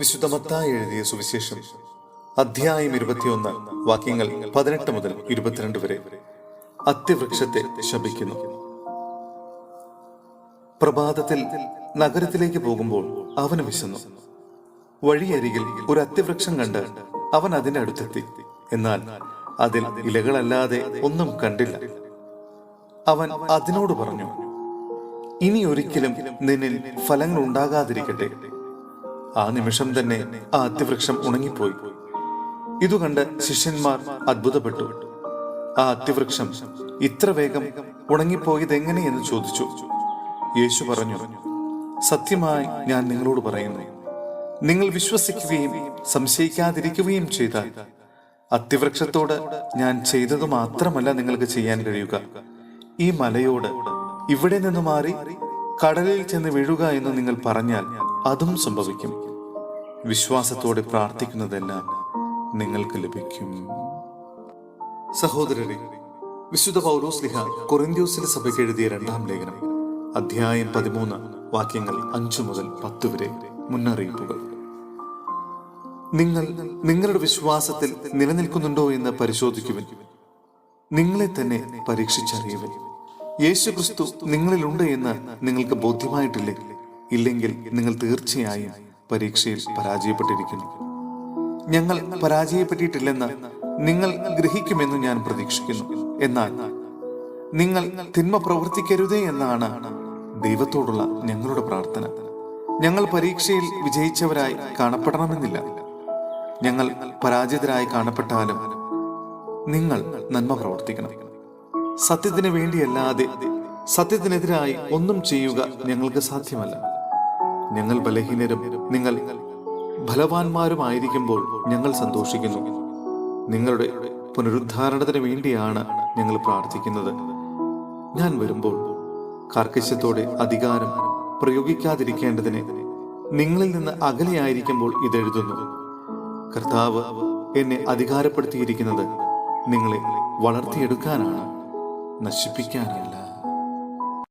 വിശുദ്ധ മത്തായി എഴുതിയ സുവിശേഷം അധ്യായം 21 വാക്യങ്ങൾ 18 മുതൽ 22 വരെ. അത്തിവൃക്ഷത്തെ ശപിക്കുന്നു. പ്രഭാതത്തിൽ നഗരത്തിലേക്ക് പോകുമ്പോൾ അവന് വിശന്നു. വഴിയരികിൽ ഒരു അത്തിവൃക്ഷം കണ്ട് അവൻ അതിന്റെ അടുത്തെത്തി. എന്നാൽ അതിൽ ഇലകളല്ലാതെ ഒന്നും കണ്ടില്ല. അവൻ അതിനോട് പറഞ്ഞു, ഇനി ഒരിക്കലും നിന്നിൽ ഫലങ്ങൾ ഉണ്ടാകാതിരിക്കട്ടെ. ആ നിമിഷം തന്നെ ആ അത്തിവൃക്ഷം ഉണങ്ങിപ്പോയി. ഇതുകണ്ട് ശിഷ്യന്മാർ അത്ഭുതപ്പെട്ടു. ആ അത്തിവൃക്ഷം ഇത്ര വേഗം ഉണങ്ങിപ്പോയതെങ്ങനെയെന്ന് ചോദിച്ചു. യേശു പറഞ്ഞു, സത്യമായി ഞാൻ നിങ്ങളോട് പറയുന്നു, നിങ്ങൾ വിശ്വസിക്കുകയും സംശയിക്കാതിരിക്കുകയും ചെയ്താൽ അത്തിവൃക്ഷത്തോട് ഞാൻ ചെയ്തത് മാത്രമല്ല നിങ്ങൾക്ക് ചെയ്യാൻ കഴിയുക, ഈ മലയോട് ഇവിടെ നിന്ന് മാറി കടലിൽ ചെന്ന് വീഴുക എന്ന് നിങ്ങൾ പറഞ്ഞാൽ അതും സംഭവിക്കും. വിശ്വാസത്തോടെ പ്രാർത്ഥിക്കുന്നതെല്ലാം നിങ്ങൾക്ക് ലഭിക്കും. സഹോദരരെ, വിശുദ്ധ പൗലോസ്ലീഹ കൊറിന്ത്യസിലെ സഭയ്ക്ക് എഴുതിയ 2-ാം ലേഖനം അധ്യായം 13 വാക്യങ്ങൾ 5 മുതൽ 10 വരെ മുന്നറിയിപ്പുകൾ. നിങ്ങൾ നിങ്ങളുടെ വിശ്വാസത്തിൽ നിലനിൽക്കുന്നുണ്ടോ എന്ന് പരിശോധിക്കുവിൻ. നിങ്ങളെ തന്നെ പരീക്ഷിച്ചറിയുവിൻ. യേശുക്രിസ്തു നിങ്ങളിലുണ്ട് എന്ന് നിങ്ങൾക്ക് ബോധ്യമായിട്ടില്ലേ? ഇല്ലെങ്കിൽ നിങ്ങൾ തീർച്ചയായും പരീക്ഷയിൽ പരാജയപ്പെട്ടിരിക്കുന്നു. ഞങ്ങൾ പരാജയപ്പെട്ടിട്ടില്ലെന്ന് നിങ്ങൾ ഗ്രഹിക്കുമെന്ന് ഞാൻ പ്രതീക്ഷിക്കുന്നു. എന്നാൽ നിങ്ങൾ തിന്മ പ്രവർത്തിക്കരുതേ എന്നാണ് ദൈവത്തോടുള്ള ഞങ്ങളുടെ പ്രാർത്ഥന. ഞങ്ങൾ പരീക്ഷയിൽ വിജയിച്ചവരായി കാണപ്പെടണമെന്നില്ല. ഞങ്ങൾ പരാജിതരായി കാണപ്പെട്ടാലും നിങ്ങൾ നന്മ പ്രവർത്തിക്കണം. സത്യത്തിന് വേണ്ടിയല്ലാതെ സത്യത്തിനെതിരായി ഒന്നും ചെയ്യുക ഞങ്ങൾക്ക് സാധ്യമല്ല. ഞങ്ങൾ ബലഹീനരും നിങ്ങൾ ബലവാന്മാരുമായിരിക്കുമ്പോൾ ഞങ്ങൾ സന്തോഷിക്കുന്നു. നിങ്ങളുടെ പുനരുദ്ധാരണത്തിന് വേണ്ടിയാണ് ഞങ്ങൾ പ്രാർത്ഥിക്കുന്നത്. ഞാൻ വരുമ്പോൾ കാർക്കശ്യത്തോടെ അധികാരം പ്രയോഗിക്കാതിരിക്കേണ്ടതിന് നിങ്ങളിൽ നിന്ന് അകലെയായിരിക്കുമ്പോൾ ഇതെഴുതുന്നു. കർത്താവ് എന്നെ അധികാരപ്പെടുത്തിയിരിക്കുന്നത് നിങ്ങളെ വളർത്തിയെടുക്കാനാണ്, നശിപ്പിക്കാനല്ല.